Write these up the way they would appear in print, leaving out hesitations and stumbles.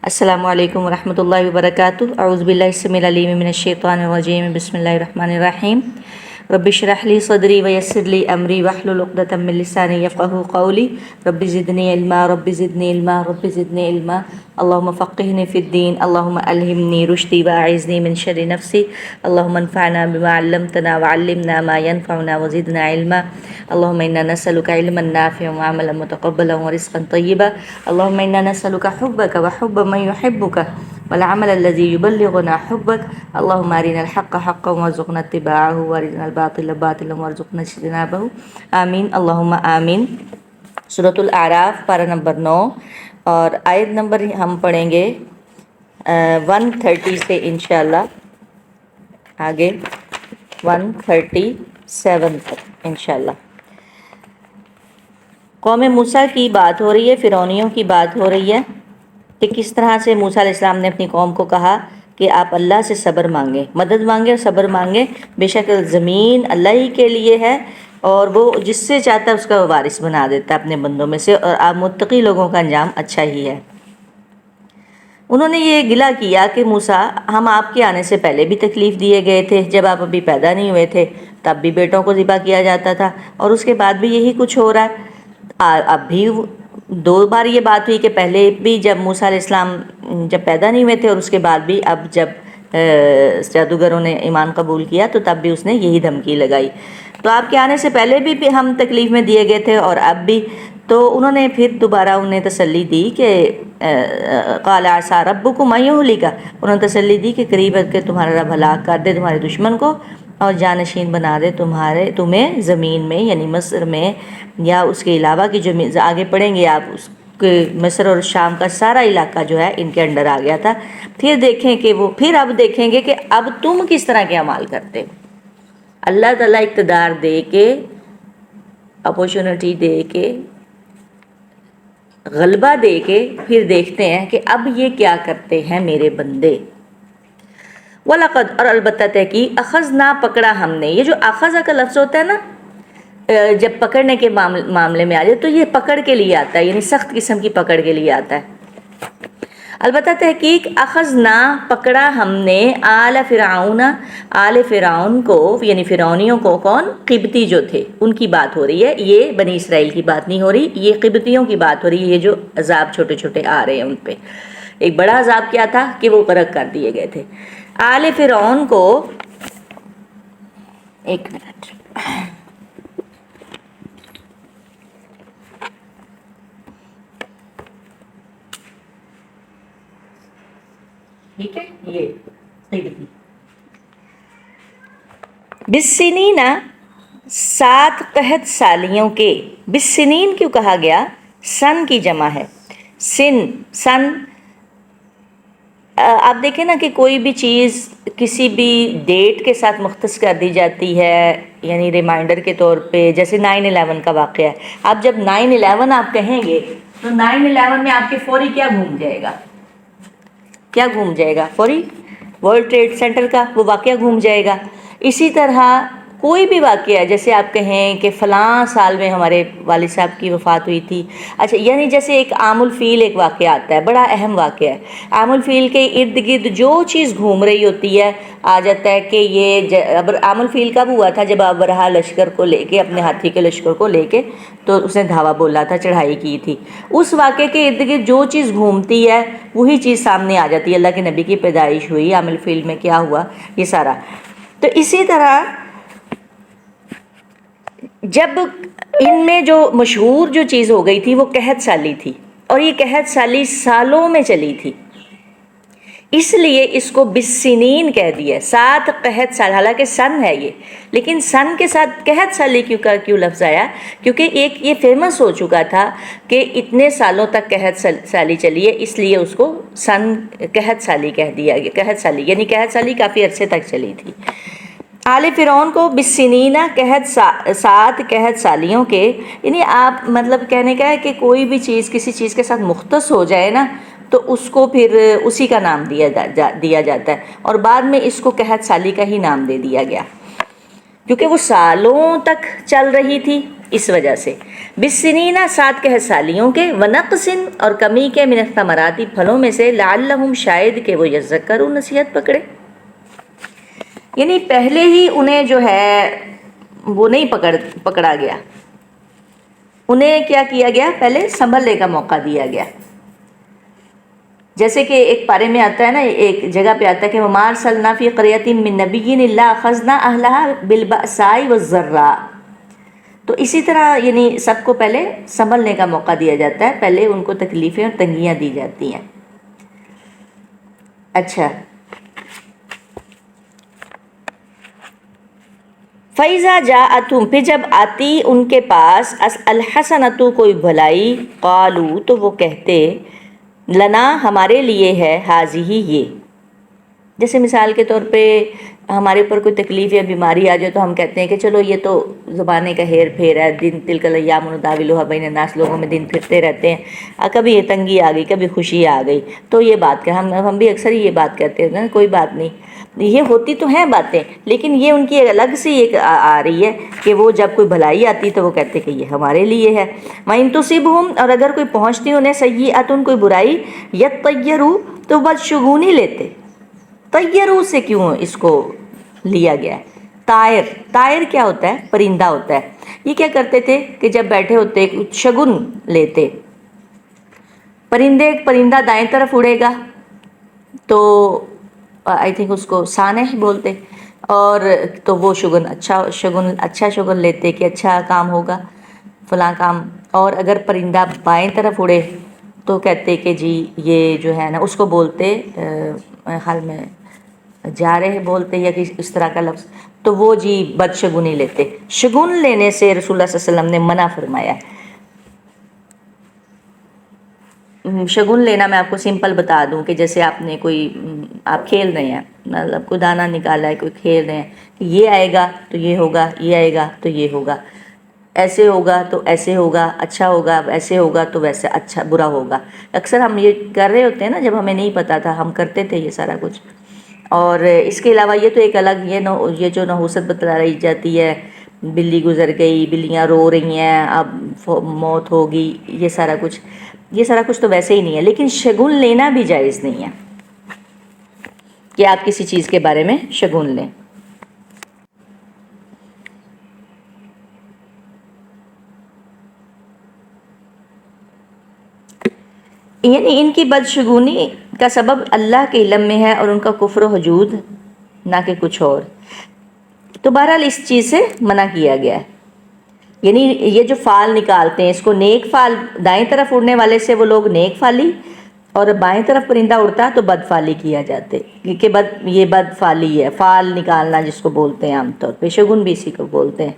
السلام علیکم ورحمۃ اللہ وبرکاتہ۔ اعوذ باللہ السمیع العلیم من الشیطان الرجیم، بسم اللہ الرحمن الرحیم۔ رب اشرح لی صدری ویسر لی امری واحلل عقدۃ من لسانی یفقہوا قولی۔ رب زدنی علما رب زدنی علما رب زدنی علما، اللہم فقہنی فی الدین، اللہم الہمنی رشدی واعذنی من شر نفسی، اللہم انفعنا بما علمتنا وعلمنا ما ینفعنا وزدنا علما، اللہم انا نسألک علما نافعا وعملا متقبلا ورزقا طیبا، اللہم انا نسألک حبک وحب من یحبک والعمل الذي يبلغنا حبك، اللهم ارنا الحق حقا وارزقنا اتباعه وارنا الباطل باطلا وارزقنا اجتنابه، آمین اللہم آمین۔ سورۃ الاعراف پارہ نمبر 9 اور آیت نمبر ہم پڑھیں گے 130 سے انشاءاللہ آگے 137 تک انشاءاللہ۔ قوم موسیٰ کی بات ہو رہی ہے، فرعونیوں کی بات ہو رہی ہے کہ کس طرح سے موسیٰ علیہ السلام نے اپنی قوم کو کہا کہ آپ اللہ سے صبر مانگیں، مدد مانگیں اور صبر مانگیں، بے شک زمین اللہ ہی کے لیے ہے اور وہ جس سے چاہتا ہے اس کا وارث بنا دیتا ہے اپنے بندوں میں سے، اور آپ متقی لوگوں کا انجام اچھا ہی ہے۔ انہوں نے یہ گلہ کیا کہ موسیٰ، ہم آپ کے آنے سے پہلے بھی تکلیف دیے گئے تھے، جب آپ ابھی پیدا نہیں ہوئے تھے تب بھی بیٹوں کو ذبح کیا جاتا تھا، اور اس کے بعد بھی یہی کچھ ہو رہا ہے۔ اب بھی 2 بار یہ بات ہوئی کہ پہلے بھی جب موسیٰ علیہ السلام جب پیدا نہیں ہوئے تھے، اور اس کے بعد بھی اب جب جادوگروں نے ایمان قبول کیا تو تب بھی اس نے یہی دھمکی لگائی۔ تو آپ کے آنے سے پہلے بھی ہم تکلیف میں دیے گئے تھے اور اب بھی۔ تو انہوں نے پھر دوبارہ انہیں تسلی دی کہ قال عسیٰ ربکم ان یہلک، انہوں نے تسلی دی کہ قریب ہے کہ تمہارا رب ہلاک کر دے تمہارے دشمن کو اور جانشین بنا دے تمہیں زمین میں، یعنی مصر میں، یا اس کے علاوہ کی جو آگے پڑھیں گے آپ، اس کے مصر اور شام کا سارا علاقہ جو ہے ان کے انڈر آ گیا تھا۔ پھر دیکھیں کہ وہ پھر اب دیکھیں گے کہ اب تم کس طرح کے اعمال کرتے ہو۔ اللہ تعالیٰ اقتدار دے کے، اپورچونٹی دے کے، غلبہ دے کے، پھر دیکھتے ہیں کہ اب یہ کیا کرتے ہیں میرے بندے۔ وَلَقَدْ، اور البتہ تحقیق، اخذنا، پکڑا ہم نے۔ یہ جو اخذہ کا لفظ ہوتا ہے نا، جب پکڑنے کے معاملے میں آ جائے تو یہ پکڑ کے لیے آتا ہے، یعنی سخت قسم کی پکڑ کے لیے آتا ہے۔ البتہ تحقیق اخذنا، پکڑا ہم نے، آل فرعون، آل فرعون کو، یعنی فرعونیوں کو۔ کون؟ قبطی جو تھے، ان کی بات ہو رہی ہے، یہ بنی اسرائیل کی بات نہیں ہو رہی، یہ قبطیوں کی بات ہو رہی ہے۔ یہ جو عذاب چھوٹے چھوٹے آ رہے ہیں ان پہ، ایک بڑا عذاب کیا تھا کہ وہ غرق کر دیے گئے تھے۔ آل فرعون کو، ایک منٹ، ٹھیک ہے، یہ بالسنین، 7 قحط سالیوں کے۔ بالسنین کیوں کہا گیا؟ سن کی جمع ہے، سن۔ آپ دیکھیں نا کہ کوئی بھی چیز کسی بھی ڈیٹ کے ساتھ مختص کر دی جاتی ہے، یعنی ریمائنڈر کے طور پہ، جیسے 9/11 کا واقعہ ہے۔ آپ جب 9/11 آپ کہیں گے تو 9/11 میں آپ کے فوری کیا گھوم جائے گا؟ کیا گھوم جائے گا؟ فوری ورلڈ ٹریڈ سینٹر کا وہ واقعہ گھوم جائے گا۔ اسی طرح کوئی بھی واقعہ، جیسے آپ کہیں کہ فلاں سال میں ہمارے والد صاحب کی وفات ہوئی تھی، اچھا، یعنی جیسے ایک عام الفیل ایک واقعہ آتا ہے، بڑا اہم واقعہ ہے، عام الفیل کے ارد گرد جو چیز گھوم رہی ہوتی ہے، آ جاتا ہے کہ یہ عام الفیل کب ہوا تھا؟ جب ابرہہ لشکر کو لے کے، اپنے ہاتھی کے لشکر کو لے کے، تو اس نے دھاوا بولا تھا، چڑھائی کی تھی۔ اس واقعے کے ارد گرد جو چیز گھومتی ہے وہی چیز سامنے آ جاتی ہے۔ اللہ کے نبی کی پیدائش ہوئی، عام الفیل میں کیا ہوا، یہ سارا۔ تو اسی طرح جب ان میں جو مشہور جو چیز ہو گئی تھی وہ قحط سالی تھی، اور یہ قحط سالی سالوں میں چلی تھی، اس لیے اس کو بالسنین کہہ دیا، 7 قحط سال، حالانکہ سن ہے یہ، لیکن سن کے ساتھ قحط سالی کیوں لفظ آیا؟ کیونکہ ایک یہ فیمس ہو چکا تھا کہ اتنے سالوں تک قحط سالی چلی ہے، اس لیے اس کو سن قحط سالی کہہ دیا گیا۔ قحط سالی یعنی قحط سالی کافی عرصے تک چلی تھی۔ آل فرعون کو بالسنین، 7 قحط سالیوں کے، یعنی آپ مطلب کہنے کا ہے کہ کوئی بھی چیز کسی چیز کے ساتھ مختص ہو جائے نا تو اس کو پھر اسی کا نام دیا جاتا ہے، اور بعد میں اس کو قحط سالی کا ہی نام دے دیا گیا، کیونکہ وہ سالوں تک چل رہی تھی۔ اس وجہ سے، بالسنینہ 7 سالیوں کے، ونقص اور کمی کے، من الثمرات پھلوں میں سے، لعلہم شاید کہ وہ یذکرون نصیحت پکڑے، یعنی پہلے ہی انہیں جو ہے وہ نہیں پکڑا گیا، انہیں کیا کیا گیا، پہلے سنبھلنے کا موقع دیا گیا. جیسے کہ ایک پارے میں آتا ہے نا، ایک جگہ پہ آتا ہے کہ وَمَا أَرْسَلْنَا فِي قَرْيَةٍ مِّن نَبِيٍّ إِلَّا أَخَذْنَا أَهْلَهَا بِالْبَأْسَاءِ وَالضَّرَّاءِ. تو اسی طرح یعنی سب کو پہلے سنبھلنے کا موقع دیا جاتا ہے، پہلے ان کو تکلیفیں اور تنگیاں دی جاتی ہیں. اچھا، فَإِذَا جَاءَتْهُمْ پھر جب آتی ان کے پاس الحسنۃ کوئی بھلائی، قالوا تو وہ کہتے، لنا ہمارے لیے ہے، حاضی یہ، جیسے مثال کے طور پہ ہمارے اوپر کوئی تکلیف یا بیماری آ جائے تو ہم کہتے ہیں کہ چلو یہ تو زبانے کا ہیر پھیر ہے، دن تلک الایام نداولها بین الناس، لوگوں میں دن پھرتے رہتے ہیں، کبھی یہ تنگی آ گئی، کبھی خوشی آ گئی، تو یہ بات کہ ہم بھی اکثر یہ بات کہتے ہیں نا، کوئی بات نہیں. یہ ہوتی تو ہیں باتیں، لیکن یہ ان کی الگ سی ایک آ رہی ہے کہ وہ جب کوئی بھلائی آتی تو وہ کہتے کہ یہ ہمارے لیے ہے. وَإِن تُصِبْهُمْ اور اگر کوئی پہنچتی انہیں سیئۃ کوئی برائی، یطیروا تو بدشگونی لیتے. طیروا سے کیوں اس کو لیا گیا ہے؟ طائر کیا ہوتا ہے؟ پرندہ ہوتا ہے. یہ کیا کرتے تھے کہ جب بیٹھے ہوتے شگن لیتے، پرندہ دائیں طرف اڑے گا تو آئی تھنک اس کو سانح بولتے، اور تو وہ اچھا شگن لیتے کہ اچھا کام ہوگا فلاں کام. اور اگر پرندہ بائیں طرف اڑے تو کہتے کہ جی یہ جو ہے نا، اس کو بولتے حال میں جا رہے بولتے یا اس طرح کا لفظ، تو وہ جی بدشگونی لیتے. شگون لینے سے رسول اللہ صلی اللہ علیہ وسلم نے منع فرمایا. شگون لینا میں آپ کو سمپل بتا دوں کہ جیسے آپ نے آپ کھیل رہے ہیں، مطلب کوئی دانہ نکالا ہے، کوئی کھیل رہے ہیں کہ یہ آئے گا تو یہ ہوگا، یہ آئے گا تو یہ ہوگا، ایسے ہوگا تو ایسے ہوگا، اچھا ہوگا، ایسے ہوگا تو ویسے اچھا برا ہوگا. اکثر ہم یہ کر رہے ہوتے ہیں نا، جب ہمیں نہیں پتا تھا ہم کرتے تھے یہ سارا کچھ. اور اس کے علاوہ یہ تو ایک الگ یہ جو نحوست بتلائی جاتی ہے، بلی گزر گئی، بلیاں رو رہی ہیں، اب موت ہوگی، یہ سارا کچھ تو ویسے ہی نہیں ہے. لیکن شگون لینا بھی جائز نہیں ہے کہ آپ کسی چیز کے بارے میں شگون لیں. یعنی ان کی بدشگونی کا سبب اللہ کے علم میں ہے اور ان کا کفر و حجود، نہ کہ کچھ اور. تو بہرحال اس چیز سے منع کیا گیا ہے. یعنی یہ جو فال نکالتے ہیں، اس کو نیک فال، دائیں طرف اڑنے والے سے وہ لوگ نیک فالی، اور بائیں طرف پرندہ اڑتا تو بد فالی کیا جاتے، کیونکہ یہ بد فالی ہے، فال نکالنا جس کو بولتے ہیں عام طور پہ، شگن بھی اسی کو بولتے ہیں.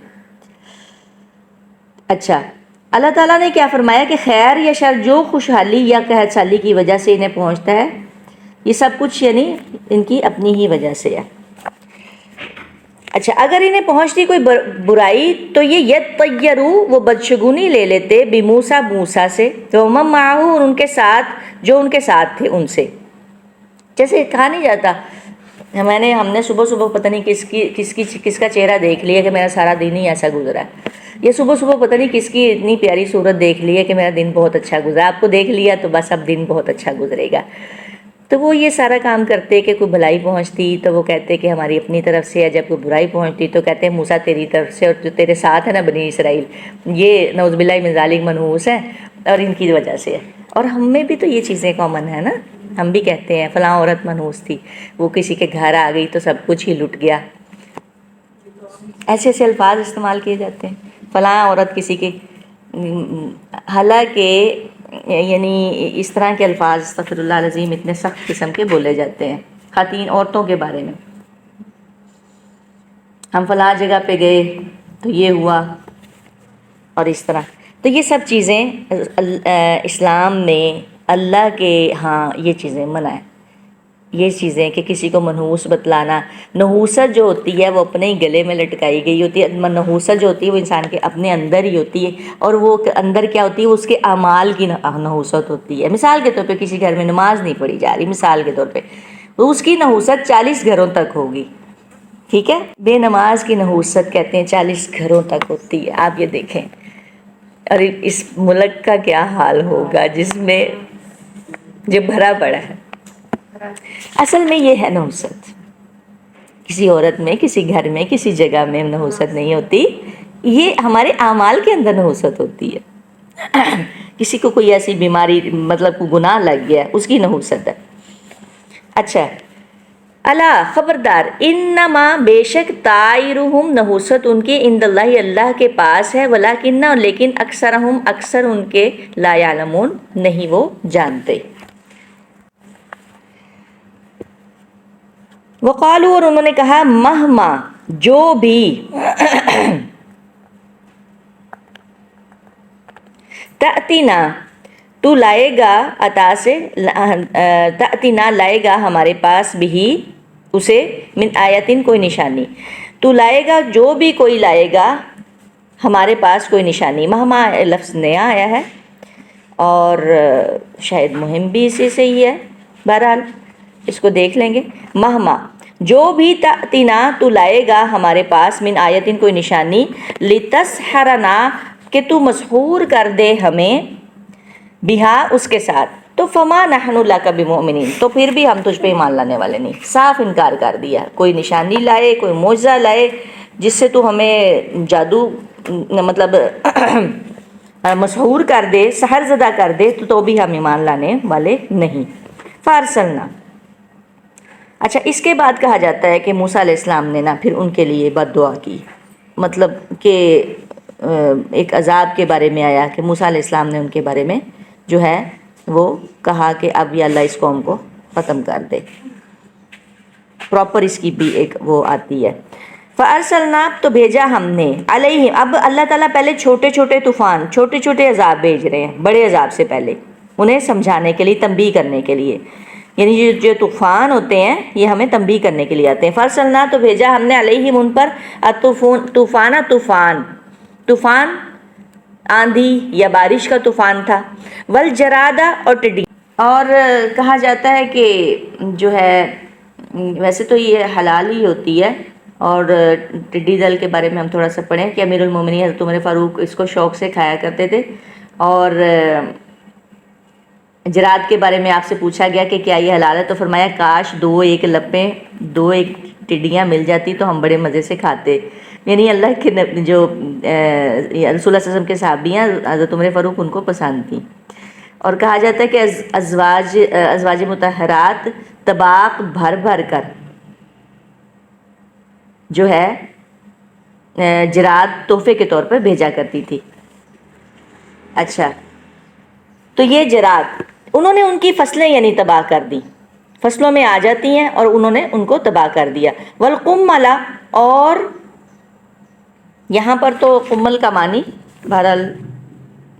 اچھا، اللہ تعالیٰ نے کیا فرمایا کہ خیر یا شر جو خوشحالی یا قحط سالی کی وجہ سے انہیں پہنچتا ہے، یہ سب کچھ یعنی ان کی اپنی ہی وجہ سے ہے. اچھا، اگر انہیں پہنچتی کوئی برائی تو یہ یطیروا وہ بدشگونی لے لیتے، موسیٰ سے، تو ومن معہ اور ان کے ساتھ جو ان کے ساتھ تھے ان سے. جیسے کہا نہیں جاتا، ہم نے صبح پتہ نہیں کس کا چہرہ دیکھ لیا کہ میرا سارا دن ہی ایسا گزرا، یہ صبح پتہ نہیں کس کی اتنی پیاری صورت دیکھ لی ہے کہ میرا دن بہت اچھا گزرا. آپ کو دیکھ لیا تو بس اب دن بہت اچھا گزرے گا. تو وہ یہ سارا کام کرتے کہ کوئی بھلائی پہنچتی تو وہ کہتے کہ ہماری اپنی طرف سے ہے، جب کوئی برائی پہنچتی تو کہتے ہیں موسیٰ تیری طرف سے، اور جو تیرے ساتھ ہے نا بنی اسرائیل، یہ نعوذ باللہ من ذالک منحوس ہے اور ان کی وجہ سے ہے. اور ہم میں بھی تو یہ چیزیں کامن ہیں نا، ہم بھی کہتے ہیں فلاں عورت منحوس تھی، وہ کسی کے گھر آ گئی تو سب کچھ ہی لٹ گیا. ایسے الفاظ استعمال کیے جاتے ہیں، فلاں عورت کسی کی، حالانکہ یعنی اس طرح کے الفاظ استغفر اللہ العظیم اتنے سخت قسم کے بولے جاتے ہیں خواتین عورتوں کے بارے میں. ہم فلاں جگہ پہ گئے تو یہ ہوا اور اس طرح. تو یہ سب چیزیں اسلام میں اللہ کے ہاں یہ چیزیں منع ہیں. یہ چیزیں کہ کسی کو منحوس بتلانا، نحوست جو ہوتی ہے وہ اپنے ہی گلے میں لٹکائی گئی ہوتی ہے. نحوست جو ہوتی ہے وہ انسان کے اپنے اندر ہی ہوتی ہے، اور وہ اندر کیا ہوتی ہے، وہ اس کے اعمال کی نحوست ہوتی ہے. مثال کے طور پہ کسی گھر میں نماز نہیں پڑھی جا رہی، مثال کے طور پہ تو اس کی نحوست 40 گھروں تک ہوگی. ٹھیک ہے، بے نماز کی نحوست کہتے ہیں 40 گھروں تک ہوتی ہے. آپ یہ دیکھیں اور اس ملک کا کیا حال ہوگا جس میں جو بھرا پڑا ہے. اصل میں یہ ہے نحوست. کسی عورت میں، کسی گھر میں، کسی جگہ میں نحوست نہیں ہوتی، یہ ہمارے اعمال کے اندر نحوست ہوتی ہے. کسی کو کوئی ایسی بیماری، مطلب کوئی گناہ لگ گیا، اس کی نحوست ہے. اچھا، اللہ خبردار، انما بے شک طائرہم نحوست ان کے عند اللہ اللہ کے پاس ہے، ولیکن لیکن اکثرہم اکثر ان کے لا یعلمون نہیں وہ جانتے. وقالو اور انہوں نے کہا مہما جو بھی تأتینا تو لائے گا عطا سے، تأتینا لائے گا ہمارے پاس بھی اسے، من آیتن کوئی نشانی، تو لائے گا جو بھی کوئی لائے گا ہمارے پاس کوئی نشانی. مہما لفظ نیا آیا ہے اور شاید مہم بھی اسی سے ہی ہے، بہرحال اس کو دیکھ لیں گے. مہما جو بھی تأتینا تو لائے گا ہمارے پاس، من آیتن کوئی نشانی، لتسحرنا کہ تو مسحور کر دے ہمیں، بہا اس کے ساتھ، تو فما نحن لک بمؤمنین تو پھر بھی ہم تجھ پہ ایمان لانے والے نہیں. صاف انکار کر دیا. کوئی نشانی لائے، کوئی معجزہ لائے جس سے تو ہمیں جادو مطلب مسحور کر دے، سحر زدہ کر دے، تو بھی ہم ایمان لانے والے نہیں. فارسلنا. اچھا، اس کے بعد کہا جاتا ہے کہ موسیٰ علیہ السلام نے نا پھر ان کے لیے بد دعا کی، مطلب کہ ایک عذاب کے بارے میں آیا کہ موسیٰ علیہ السلام نے ان کے بارے میں جو ہے وہ کہا کہ اب یا اللہ اس قوم کو ختم کر دے. پراپر اس کی بھی ایک وہ آتی ہے. فَأَرْسَلْنَا تو بھیجا ہم نے، علیہم، اب اللہ تعالیٰ پہلے چھوٹے چھوٹے طوفان، چھوٹے چھوٹے عذاب بھیج رہے ہیں بڑے عذاب سے پہلے، انہیں سمجھانے کے لیے، تنبیہ کرنے کے لیے. یعنی جو طوفان ہوتے ہیں یہ ہمیں تنبیہ کرنے کے لیے آتے ہیں. فَأَرْسَلْنَا تو بھیجا ہم نے علیہم ان پر، طوفان آندھی یا بارش کا طوفان تھا، والجرادہ اور ٹڈی. اور کہا جاتا ہے کہ جو ہے ویسے تو یہ حلال ہی ہوتی ہے، اور ٹڈی دل کے بارے میں ہم تھوڑا سا پڑھیں کہ امیر المومنین حضرت عمر فاروق اس کو شوق سے کھایا کرتے تھے. اور جراد کے بارے میں آپ سے پوچھا گیا کہ کیا یہ حلال ہے، تو فرمایا کاش دو ایک ٹڈیاں مل جاتی تو ہم بڑے مزے سے کھاتے. یعنی اللہ کے جو رسول اللہ صلی اللہ علیہ وسلم کے صحابی ہیں حضرت عمر فاروق ان کو پسند تھیں. اور کہا جاتا ہے کہ ازواج مطہرات طباق بھر بھر کر جو ہے جراد تحفے کے طور پر بھیجا کرتی تھی. اچھا، تو یہ جراد انہوں نے ان کی فصلیں یعنی تباہ کر دی، فصلوں میں آ جاتی ہیں اور انہوں نے ان کو تباہ کر دیا. والقمل، اور یہاں پر تو قمل کا معنی بہرحال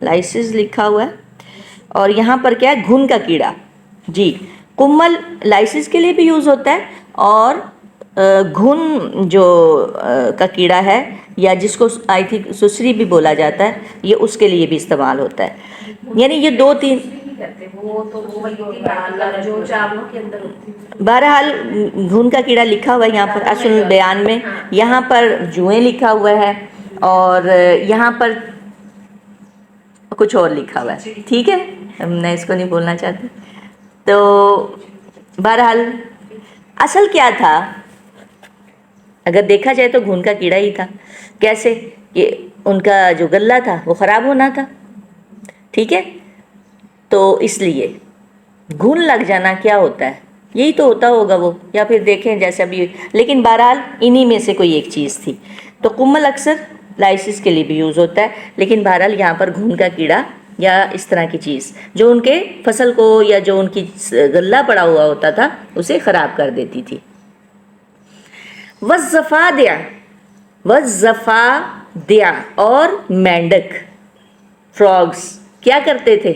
لائسز لکھا ہوا ہے، اور یہاں پر کیا ہے، گھن کا کیڑا. جی، قمل لائسز کے لیے بھی یوز ہوتا ہے، اور گھن جو کا کیڑا ہے یا جس کو آئی تھنک سسری بھی بولا جاتا ہے، یہ اس کے لیے بھی استعمال ہوتا ہے. یعنی یہ دو تین بہرحال گھن کا کیڑا لکھا ہوا ہے یہاں پر اصل بیان میں، یہاں پر جوئیں لکھا ہوا ہے، اور یہاں پر کچھ اور لکھا ہوا ہے. ٹھیک ہے، میں اس کو نہیں بولنا چاہتی. تو بہرحال اصل کیا تھا، اگر دیکھا جائے تو گھن کا کیڑا ہی تھا. کیسے کہ ان کا جو غلہ تھا وہ خراب ہونا تھا. ٹھیک ہے، تو اس لیے گھن لگ جانا کیا ہوتا ہے، یہی تو ہوتا ہوگا وہ، یا پھر دیکھیں جیسا بھی، لیکن بہرحال انہی میں سے کوئی ایک چیز تھی. تو قمل اکثر لائسس کے لیے بھی یوز ہوتا ہے، لیکن بہرحال یہاں پر گھن کا کیڑا یا اس طرح کی چیز جو ان کے فصل کو یا جو ان کی غلہ پڑا ہوا ہوتا تھا اسے خراب کر دیتی تھی. وَالزَّفَادِعَ اور مینڈک، فراگز کیا کرتے تھے،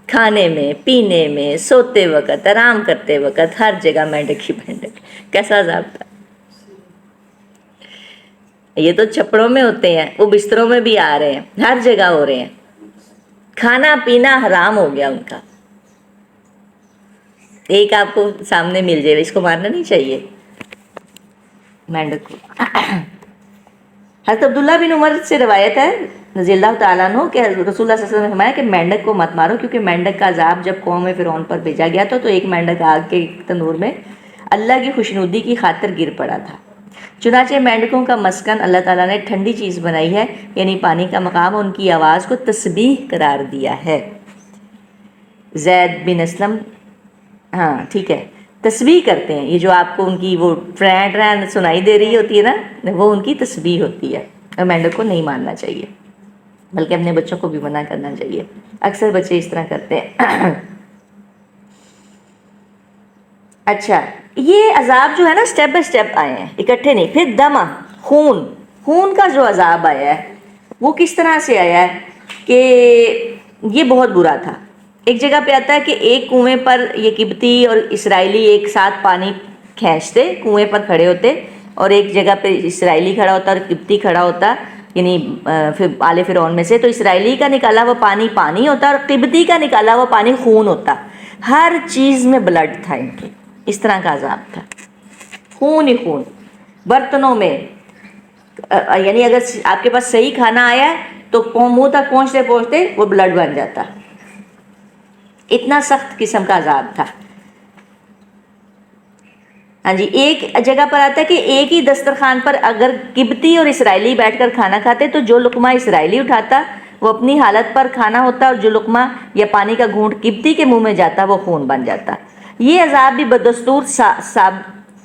کھانے میں، پینے میں، سوتے وقت، آرام کرتے وقت، ہر جگہ مینڈک ہی مینڈک. کیسا عذاب تھا. یہ تو چھپڑوں میں ہوتے ہیں، وہ بستروں میں بھی آ رہے ہیں، ہر جگہ ہو رہے ہیں. کھانا پینا حرام ہو گیا ان کا. ایک آپ کو سامنے مل جائے، اس کو مارنا نہیں چاہیے مینڈک کو. حضرت عبداللہ بن عمر سے روایت ہے رضی اللہ تعالیٰ عنہ کہ رسول اللہ صلی اللہ علیہ وسلم نے فرمایا کہ مینڈک کو مت مارو، کیونکہ مینڈک کا عذاب جب قوم فرعون پر بھیجا گیا تھا تو ایک مینڈک آگ کے تندور میں اللہ کی خوشنودی کی خاطر گر پڑا تھا۔ چنانچہ مینڈکوں کا مسکن اللہ تعالیٰ نے ٹھنڈی چیز بنائی ہے، یعنی پانی کا مقام، ان کی آواز کو تسبیح قرار دیا ہے۔ زید بن اسلم، ہاں ٹھیک ہے، تسبیح کرتے ہیں، یہ جو آپ کو ان کی وہ ٹرین ٹرین سنائی دے رہی ہوتی ہے نا، وہ ان کی تسبیح ہوتی ہے۔ اور مینڈک کو نہیں ماننا چاہیے، بلکہ اپنے بچوں کو بھی منع کرنا چاہیے، اکثر بچے اس طرح کرتے ہیں۔ اچھا، یہ عذاب جو ہے نا سٹیپ بائی سٹیپ آئے ہیں، اکٹھے نہیں۔ پھر دمہ، خون کا جو عذاب آیا ہے وہ کس طرح سے آیا ہے کہ یہ بہت برا تھا۔ ایک جگہ پہ آتا ہے کہ ایک کنویں پر یہ قبطی اور اسرائیلی ایک ساتھ پانی کھینچتے، کنویں پر کھڑے ہوتے، اور ایک جگہ پہ اسرائیلی کھڑا ہوتا اور قبطی کھڑا ہوتا، یعنی پھر آل فرعون میں سے، تو اسرائیلی کا نکالا ہوا پانی پانی ہوتا اور قبطی کا نکالا ہوا پانی خون ہوتا۔ ہر چیز میں بلڈ تھا ان کے، اس طرح کا عذاب تھا، خون ہی خون برتنوں میں، یعنی اگر آپ کے پاس صحیح کھانا آیا تو منہ تک پہنچتے پہنچتے وہ بلڈ بن جاتا، اتنا سخت قسم کا عذاب تھا۔ ہاں جی، ایک جگہ پر آتا ہے کہ ایک ہی دسترخوان پر اگر قبطی اور اسرائیلی بیٹھ کر کھانا کھاتے تو جو لقمہ اسرائیلی اٹھاتا وہ اپنی حالت پر کھانا ہوتا، اور جو لقمہ یا پانی کا گھونٹ قبطی کے منہ میں جاتا وہ خون بن جاتا۔ یہ عذاب بھی بدستور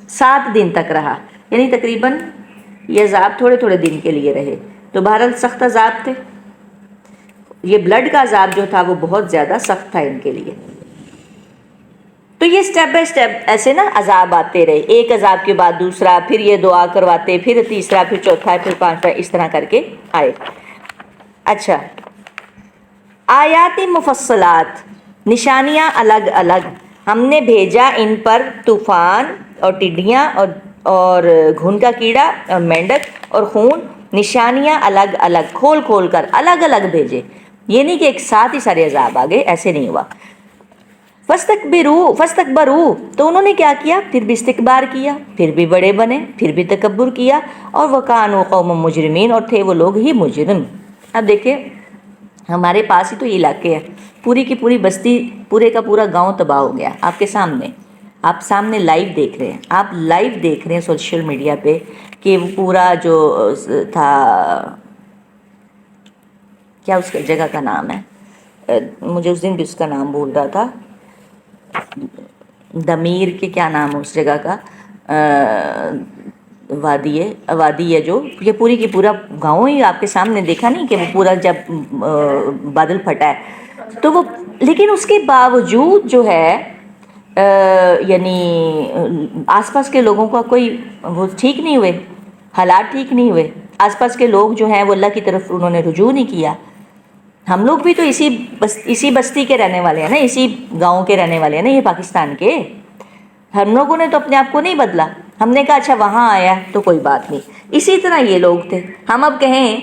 7 دن تک رہا، یعنی تقریباً یہ عذاب تھوڑے تھوڑے دن کے لیے رہے، تو بہرحال سخت عذاب تھے۔ یہ بلڈ کا عذاب جو تھا وہ بہت زیادہ سخت تھا ان کے لیے۔ تو یہ سٹیپ بائی سٹیپ ایسے نا عذاب آتے رہے، ایک عذاب کے بعد دوسرا، پھر یہ دعا کرواتے، پھر تیسرا، پھر چوتھا، پھر پانچواں، اس طرح کر کے آئے۔ اچھا، آیات مفصلات، نشانیاں الگ الگ، ہم نے بھیجا ان پر طوفان اور ٹڈیاں اور گھن کا کیڑا اور مینڈک اور خون، نشانیاں الگ الگ کھول کھول کر الگ الگ بھیجے، یہ نہیں کہ ایک ساتھ ہی سارے عذاب آ گئے، ایسے نہیں ہوا۔ فاستکبروا، تو انہوں نے کیا کیا؟ پھر بھی استکبار کیا، پھر بھی بڑے بنے، پھر بھی تکبر کیا، اور وکانوا قوم مجرمین، اور تھے وہ لوگ ہی مجرم۔ اب دیکھیں ہمارے پاس ہی تو یہ علاقے ہیں، پوری کی پوری بستی، پورے کا پورا گاؤں تباہ ہو گیا آپ کے سامنے، آپ سامنے لائیو دیکھ رہے ہیں، آپ لائیو دیکھ رہے ہیں سوشل میڈیا پہ کہ وہ پورا جو تھا، کیا اس جگہ کا نام ہے، مجھے اس دن بھی اس کا نام بھول رہا تھا، دمیر کے کیا نام ہے اس جگہ کا، وادی ہے جو، یہ پوری کی پورا گاؤں ہی آپ کے سامنے دیکھا نہیں کہ وہ پورا جب بادل پھٹا ہے تو وہ، لیکن اس کے باوجود جو ہے یعنی آس پاس کے لوگوں کا کوئی وہ ٹھیک نہیں ہوئے، حالات ٹھیک نہیں ہوئے، آس پاس کے لوگ جو ہیں وہ اللہ کی طرف انہوں نے رجوع نہیں کیا۔ ہم لوگ بھی تو اسی بستی کے رہنے والے ہیں نا، اسی گاؤں کے رہنے والے ہیں نا، یہ پاکستان کے، ہم لوگوں نے تو اپنے آپ کو نہیں بدلا، ہم نے کہا اچھا وہاں آیا تو کوئی بات نہیں، اسی طرح یہ لوگ تھے۔ ہم اب کہیں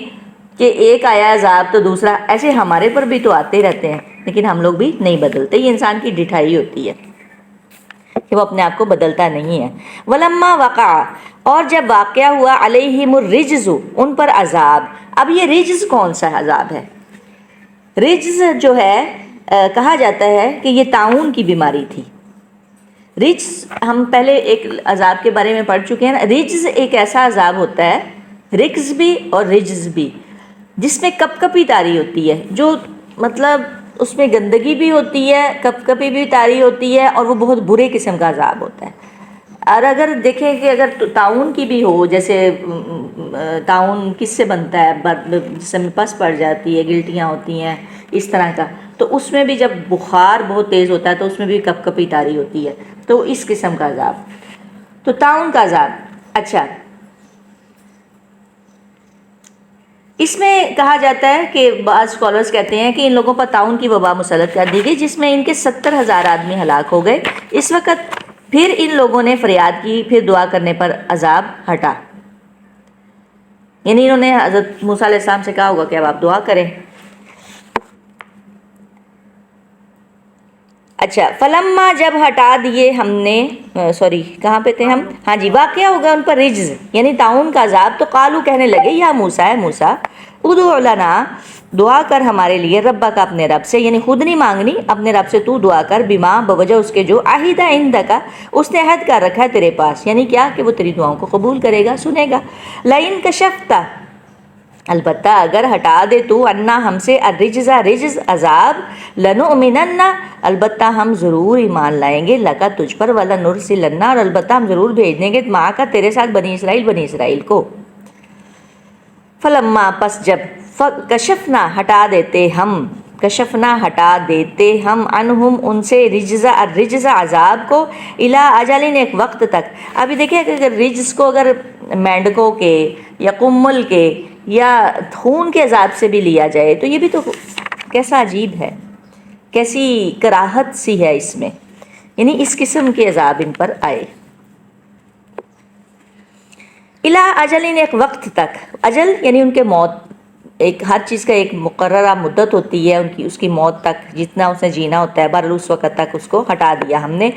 کہ ایک آیا عذاب تو دوسرا، ایسے ہمارے پر بھی تو آتے رہتے ہیں، لیکن ہم لوگ بھی نہیں بدلتے، یہ انسان کی ڈٹھائی ہوتی ہے کہ وہ اپنے آپ کو بدلتا نہیں ہے۔ وَلَمَّا وَقَعَ، اور جب واقعہ ہوا، عَلَيْهِمُ الرِّجْزُ، ان پر عذاب۔ اب یہ رجز کون سا عذاب ہے؟ رجز جو ہے کہا جاتا ہے کہ یہ طاعون کی بیماری تھی۔ رجز ہم پہلے ایک عذاب کے بارے میں پڑھ چکے ہیں نا، رجز ایک ایسا عذاب ہوتا ہے، رجز بھی اور رجز بھی، جس میں کپ کپی تاری ہوتی ہے، جو مطلب اس میں گندگی بھی ہوتی ہے، کپ کپی بھی تاری ہوتی ہے، اور وہ بہت برے قسم کا عذاب ہوتا ہے۔ اور اگر دیکھیں کہ اگر طاعون کی بھی ہو، جیسے طاعون کس سے بنتا ہے، جس میں پس پڑ جاتی ہے، گلٹیاں ہوتی ہیں اس طرح کا، تو اس میں بھی جب بخار بہت تیز ہوتا ہے تو اس میں بھی کپ کپی تاری ہوتی ہے، تو اس قسم کا عذاب، تو طاعون کا عذاب۔ اچھا، اس میں کہا جاتا ہے کہ بعض اسکالرز کہتے ہیں کہ ان لوگوں پر طاعون کی وبا مسلط کر دی گئی، جس میں ان کے 70,000 آدمی ہلاک ہو گئے۔ اس وقت پھر ان لوگوں نے فریاد کی، پھر دعا کرنے پر عذاب ہٹا، یعنی انہوں نے حضرت موسیٰ علیہ السلام سے کہا ہوگا کہ اب آپ دعا کریں۔ اچھا، فلما جب ہٹا دیے ہم نے، سوری کہاں پہ تھے ہم، ہاں جی، واقعہ ہوگا ان پر رجز یعنی طاعون کا عذاب، تو قالو کہنے لگے یا موسیٰ، ہے موسیٰ، ادعو لنا دعا کر ہمارے لیے، ربا کا اپنے رب سے، یعنی خود نہیں مانگنی، اپنے رب سے تو دعا کر، بما بوجہ اس کے جو عہدہ عندک اس نے عہد کر رکھا ہے تیرے پاس، یعنی کیا کہ وہ تیری دعاؤں کو قبول کرے گا، سنے گا، لئن کشفت البتہ اگر ہٹا دے تو انا ہم سے الرجز رجز عذاب، لنؤمنن البتہ ہم ضرور ایمان لائیں گے، لکا تجھ پر، ولنرسلن اور البتہ ہم ضرور بھیج دیں گے معاک تیرے ساتھ بنی اسرائیل کو، فلما پس جب کشفنا ہٹا دیتے ہم عنہم ان سے الرجز عذاب کو، الی اجل ایک وقت تک. ابھی دیکھیں کہ اگر رجز کو اگر مینڈکوں کے یا کمل کے یا خون کے عذاب سے بھی لیا جائے تو یہ بھی تو کیسا عجیب ہے، کیسی کراہت سی ہے اس میں، یعنی اس قسم کے عذاب ان پر آئے. الی اجل ایک وقت تک، اجل یعنی ان کے موت، ایک ہر چیز کا ایک مقررہ مدت ہوتی ہے ان کی، اس کی موت تک جتنا اس نے جینا ہوتا ہے، بہرحال اس وقت تک اس کو ہٹا دیا ہم نے،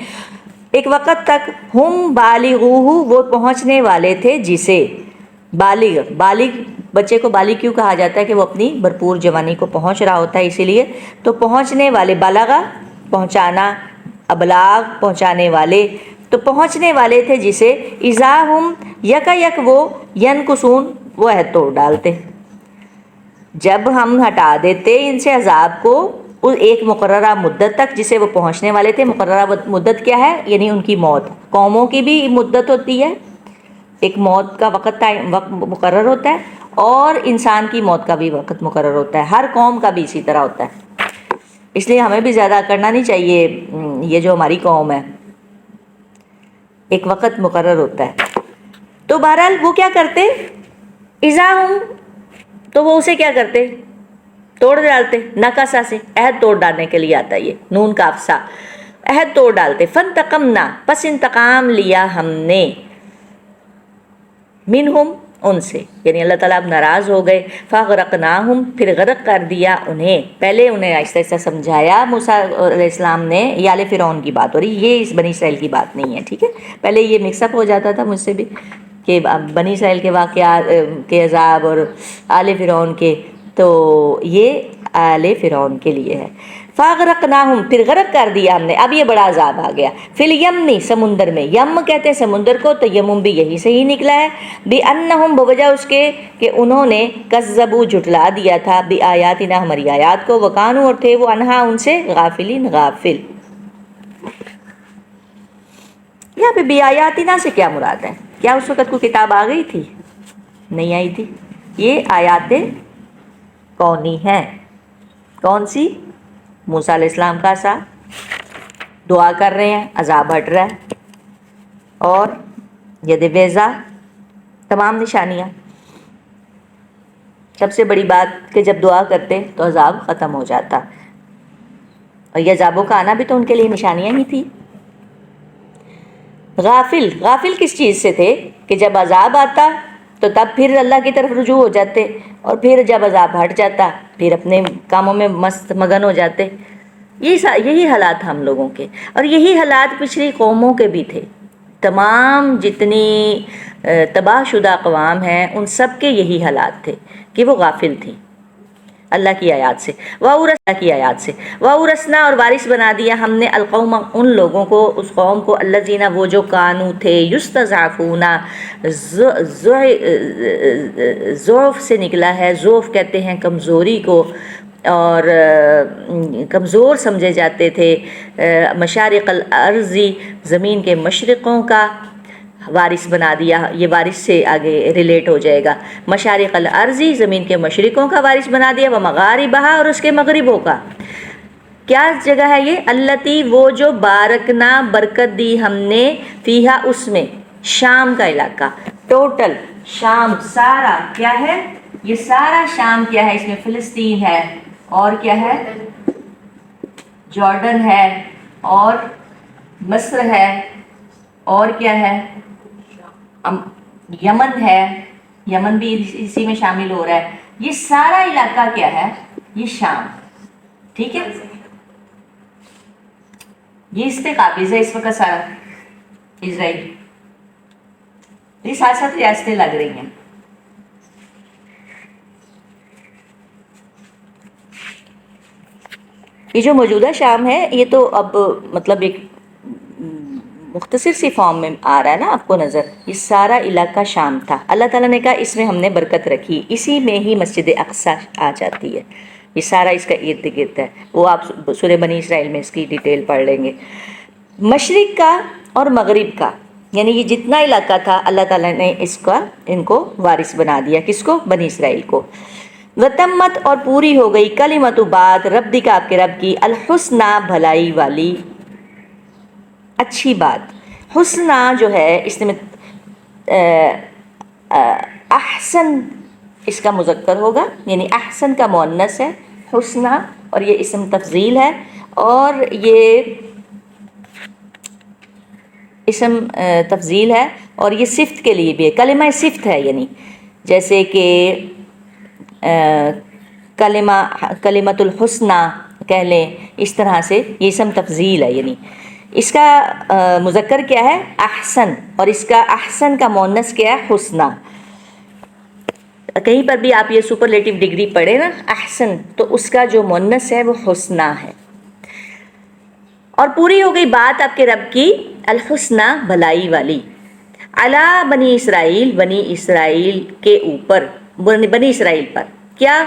ایک وقت تک. ہم بالغوہ وہ پہنچنے والے تھے جسے، بالغ بچے کو بالغ کیوں کہا جاتا ہے کہ وہ اپنی بھرپور جوانی کو پہنچ رہا ہوتا ہے، اسی لیے تو پہنچنے والے، بلغا پہنچانا، ابلاغ پہنچانے والے، تو پہنچنے والے تھے جسے اذا ہم یکا یک وہ ینکسون وہ عہد توڑ ڈالتے، جب ہم ہٹا دیتے ان سے عذاب کو ایک مقررہ مدت تک جسے وہ پہنچنے والے تھے. مقررہ مدت کیا ہے؟ یعنی ان کی موت. قوموں کی بھی مدت ہوتی ہے، ایک موت کا وقت مقرر ہوتا ہے، اور انسان کی موت کا بھی وقت مقرر ہوتا ہے، ہر قوم کا بھی اسی طرح ہوتا ہے، اس لیے ہمیں بھی زیادہ کرنا نہیں چاہیے. یہ جو ہماری قوم ہے ایک وقت مقرر ہوتا ہے. تو بہرحال وہ کیا کرتے، اذا ہم، تو وہ اسے کیا کرتے، توڑ ڈالتے، نکاسا سے عہد توڑ ڈالنے کے لیے آتا ہے یہ نون کاف سا، عہد توڑ ڈالتے. فانتقمنا پس انتقام لیا ہم نے، منہم ان سے، یعنی اللہ تعالیٰ اب ناراض ہو گئے. فاغرقناہم پھر غرق کر دیا انہیں، پہلے انہیں آہستہ آہستہ سمجھایا موسیٰ علیہ السلام نے، یہ آل فرعون کی بات ہو رہی، یہ اس بنی اسرائیل کی بات نہیں ہے، ٹھیک ہے. پہلے یہ مکس اپ ہو جاتا تھا مجھ سے بھی کہ بنی اسرائیل کے واقعات کے عذاب اور آل فرعون کے، تو یہ آل فرعون کے لیے ہے. فاغرقناہم پھر غرق کر دیا ہم نے، اب یہ بڑا عذاب آ گیا. فی الیمنی سمندر میں، یم کہتے ہیں سمندر کو، تو یمم بھی یہی سے ہی نکلا ہے. بِأَنَّهُمْ بوجہ اس کے کہ انہوں نے کذبوا جھٹلا دیا تھا، بِآیاتنا ہماری آیات کو، وکانوا اور تھے وہ انہا ان سے غافلین غافل. یہاں پہ بِآیاتنا سے کیا مراد ہے؟ کیا اس وقت کوئی کتاب آ گئی تھی؟ نہیں آئی تھی. یہ آیات کونی ہیں. کون سی؟ موسیٰ علیہ السلام کا سا دعا کر رہے ہیں، عذاب ہٹ رہا ہے، اور ید بیضا، تمام نشانیاں. سب سے بڑی بات کہ جب دعا کرتے تو عذاب ختم ہو جاتا، اور یہ عذابوں کا آنا بھی تو ان کے لیے نشانیاں ہی تھی. غافل کس چیز سے تھے کہ جب عذاب آتا تو تب پھر اللہ کی طرف رجوع ہو جاتے، اور پھر جب عذاب ہٹ جاتا پھر اپنے کاموں میں مست مگن ہو جاتے. یہی حالات ہم لوگوں کے، اور یہی حالات پچھلی قوموں کے بھی تھے. تمام جتنی تباہ شدہ اقوام ہیں ان سب کے یہی حالات تھے کہ وہ غافل تھیں اللہ کی آیات سے. وَأَوْرَثْنَا اور وارث بنا دیا ہم نے القوم ان لوگوں کو، اس قوم کو، الذین وہ جو کانو تھے، یستضعفون، ضعف سے نکلا ہے، ضعف کہتے ہیں کمزوری کو، اور کمزور سمجھے جاتے تھے. مشارق الارض زمین کے مشرقوں کا وارث بنا دیا. یہ وارث سے آگے ریلیٹ ہو جائے گا. مشارق الارض زمین کے مشرقوں کا وارث بنا دیا، و مغاربہا اور اس کے مغربوں کا. کیا جگہ ہے یہ؟ التی وہ جو بارکنا برکت دی ہم نے، فیہا اس میں، شام کا علاقہ، ٹوٹل شام سارا کیا ہے؟ یہ سارا شام کیا ہے؟ اس میں فلسطین ہے، اور کیا ہے؟ جارڈن ہے، اور مصر ہے، اور کیا ہے؟ یمن ہے، یمن بھی اسی میں شامل ہو رہا ہے. یہ سارا علاقہ کیا ہے؟ یہ شام، ٹھیک ہے. یہ اس پہ قابض ہے اس وقت سارا اسرائیل، یہ ساتھ ساتھ ریاستیں لگ رہی ہیں. یہ جو موجودہ شام ہے یہ تو اب مطلب ایک مختصر سی فارم میں آ رہا ہے نا آپ کو نظر. یہ سارا علاقہ شام تھا. اللہ تعالیٰ نے کہا اس میں ہم نے برکت رکھی، اسی میں ہی مسجد اقصیٰ آ جاتی ہے. یہ سارا اس کا ارد گرد ہے. وہ آپ سورہ بنی اسرائیل میں اس کی ڈیٹیل پڑھ لیں گے. مشرق کا اور مغرب کا یعنی یہ جتنا علاقہ تھا اللہ تعالیٰ نے ان کو وارث بنا دیا. کس کو؟ بنی اسرائیل کو. وتمت اور پوری ہو گئی کلمت بات رب کا آپ کے رب کی الحسنہ بھلائی والی، اچھی بات. حسنہ جو ہے اس میں احسن اس کا مذکر ہوگا، یعنی احسن کا مؤنث ہے حسنہ، اور یہ اسم تفضیل ہے، اور یہ اسم تفضیل ہے، اور یہ صفت کے لیے بھی ہے. کلمہ صفت ہے، یعنی جیسے کہ کلمۃ الحسنہ کہہ لیں، اس طرح سے یہ اسم تفضیل ہے. یعنی اس کا مذکر کیا ہے؟ احسن، اور اس کا احسن کا مؤنث کیا ہے؟ حسنہ. کہیں پر بھی آپ یہ سپرلیٹو ڈگری پڑھیں نا احسن، تو اس کا جو مؤنث ہے وہ حسنہ ہے. اور پوری ہو گئی بات آپ کے رب کی الحسنہ بھلائی والی، علی بنی اسرائیل بنی اسرائیل کے اوپر، بنی اسرائیل پر. کیا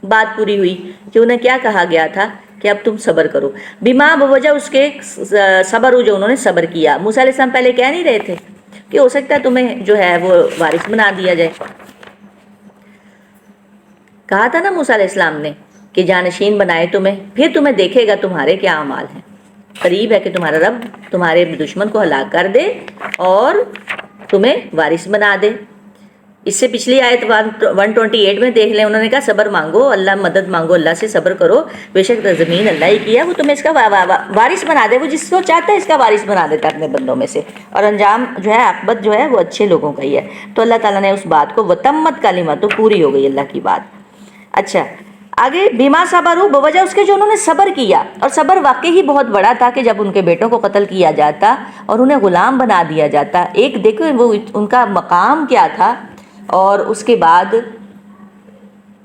بات پوری ہوئی؟ کہ انہیں کیا کہا گیا تھا کہ اب تم صبر کرو. بما بوجہ اس کے صبر ہو جو انہوں نے صبر کیا. موسیٰ علیہ السلام پہلے کہہ نہیں رہے تھے کہ ہو سکتا ہے تمہیں جو ہے وہ وارث بنا دیا جائے؟ کہا تھا نا موسیٰ علیہ السلام نے کہ جانشین بنائے تمہیں، پھر تمہیں دیکھے گا تمہارے کیا اعمال ہیں. قریب ہے کہ تمہارا رب تمہارے دشمن کو ہلاک کر دے اور تمہیں وارث بنا دے. اس سے پچھلی آیت 128 میں دیکھ لیں، انہوں نے کہا صبر مانگو، اللہ مدد مانگو، اللہ سے صبر کرو، بے شک زمین اللہ ہی کیا، وہ تمہیں اس کا وارث بنا دے. وہ جس کو چاہتا ہے اس کا وارث بنا دیتا ہے اپنے بندوں میں سے، اور انجام جو ہے عاقبت جو ہے وہ اچھے لوگوں کا ہی ہے. تو اللہ تعالیٰ نے اس بات کو وتمت کلمت، تو پوری ہو گئی اللہ کی بات. اچھا آگے، بیما صبروا بوجہ اس کے جو انہوں نے صبر کیا. اور صبر واقعی ہی بہت بڑا تھا کہ جب ان کے بیٹوں کو قتل کیا جاتا اور انہیں غلام بنا دیا جاتا. ایک دیکھو وہ ان کا مقام کیا تھا، اور اس کے بعد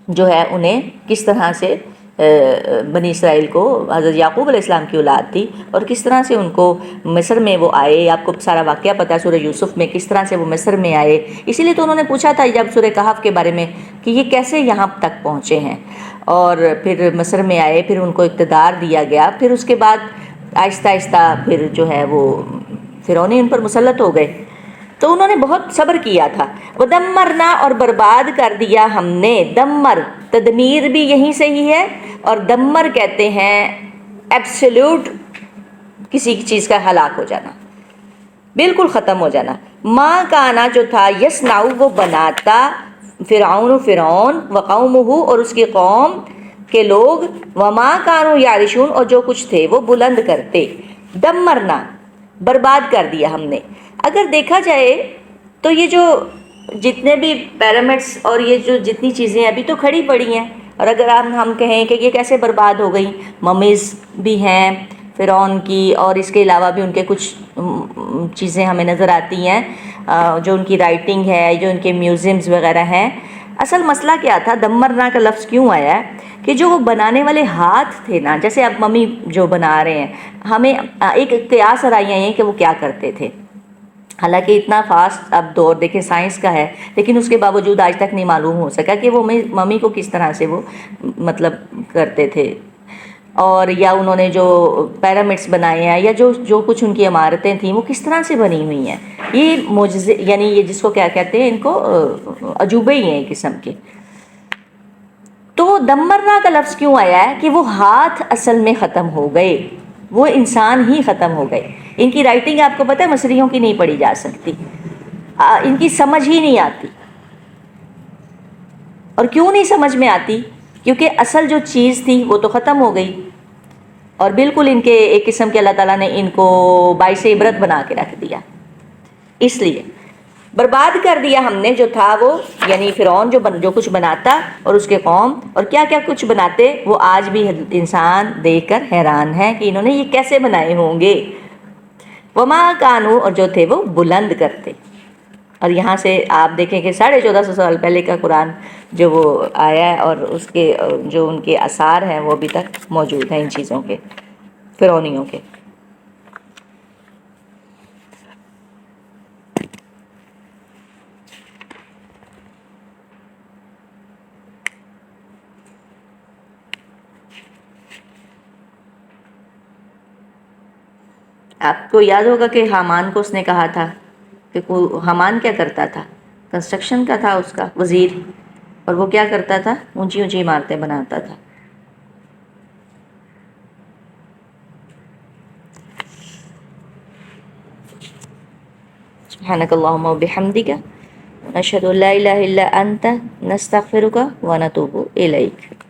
جو ہے انہیں کس طرح سے بنی اسرائیل کو حضرت یعقوب علیہ السلام کی اولاد تھی، اور کس طرح سے ان کو مصر میں وہ آئے. آپ کو سارا واقعہ پتہ ہے سورہ یوسف میں کس طرح سے وہ مصر میں آئے. اسی لیے تو انہوں نے پوچھا تھا جب سورہ کہف کے بارے میں کہ یہ کیسے یہاں تک پہنچے ہیں، اور پھر مصر میں آئے، پھر ان کو اقتدار دیا گیا. پھر اس کے بعد آہستہ آہستہ پھر جو ہے وہ فرعونی ان پر مسلط ہو گئے. تو انہوں نے بہت صبر کیا تھا. ودمرنا اور برباد کر دیا ہم نے. دمر تدمیر بھی یہیں سے ہی ہے، اور دمر کہتے ہیں ایبسلیوٹ کسی چیز کا ہلاک ہو جانا، بالکل ختم ہو جانا. ماں کانا جو تھا یسناؤ وہ بناتا فرعون وقومہ اور اس کی قوم کے لوگ، وما کانوا یعرشون اور جو کچھ تھے وہ بلند کرتے. دمرنا برباد کر دیا ہم نے. اگر دیکھا جائے تو یہ جو جتنے بھی پیرامڈس اور یہ جو جتنی چیزیں ابھی تو کھڑی پڑی ہیں، اور اگر ہم کہیں کہ یہ کیسے برباد ہو گئی، ممیز بھی ہیں فرعون کی، اور اس کے علاوہ بھی ان کے کچھ چیزیں ہمیں نظر آتی ہیں جو ان کی رائٹنگ ہے، جو ان کے میوزیمز وغیرہ ہیں. اصل مسئلہ کیا تھا؟ دمرنا کا لفظ کیوں آیا ہے کہ جو وہ بنانے والے ہاتھ تھے نا، جیسے اب ممی جو بنا رہے ہیں، ہمیں ایک قیاس آرائیاں ہیں کہ وہ کیا کرتے تھے. حالانکہ اتنا فاسٹ اب دور دیکھیں سائنس کا ہے، لیکن اس کے باوجود آج تک نہیں معلوم ہو سکا کہ وہ ممی کو کس طرح سے وہ مطلب کرتے تھے، اور یا انہوں نے جو پیرامڈس بنائے ہیں یا جو کچھ ان کی عمارتیں تھیں وہ کس طرح سے بنی ہوئی ہیں. یہ معجزے، یعنی یہ جس کو کیا کہتے ہیں، ان کو عجوبے ہی ہیں ایک قسم کے. تو دمرنا کا لفظ کیوں آیا ہے کہ وہ ہاتھ اصل میں ختم ہو گئے، وہ انسان ہی ختم ہو گئے. ان کی رائٹنگ آپ کو پتہ ہے مصریوں کی نہیں پڑھی جا سکتی، ان کی سمجھ ہی نہیں آتی. اور کیوں نہیں سمجھ میں آتی؟ کیونکہ اصل جو چیز تھی وہ تو ختم ہو گئی، اور بالکل ان کے ایک قسم کے اللہ تعالیٰ نے ان کو باعث عبرت بنا کے رکھ دیا. اس لیے برباد کر دیا ہم نے جو تھا وہ، یعنی فرعون جو کچھ بناتا اور اس کے قوم، اور کیا کیا کچھ بناتے، وہ آج بھی انسان دیکھ کر حیران ہے کہ انہوں نے یہ کیسے بنائے ہوں گے۔ وما کانو، اور جو تھے وہ بلند کرتے۔ اور یہاں سے آپ دیکھیں کہ 1450 سال پہلے کا قرآن جو وہ آیا ہے، اور اس کے جو ان کے آثار ہیں وہ ابھی تک موجود ہیں ان چیزوں کے، فرعونیوں کے۔ آپ کو یاد ہوگا کہ حامان کو اس نے کہا تھا کہ حامان کیا کرتا تھا، کنسٹرکشن کا تھا اس کا وزیر، اور وہ کیا کرتا تھا، اونچی اونچی عمارتیں بناتا تھا۔ سبحانک اللہم وبحمدک، نشہد ان لا الہ الا انت، نستغفرک ونتوب الیک۔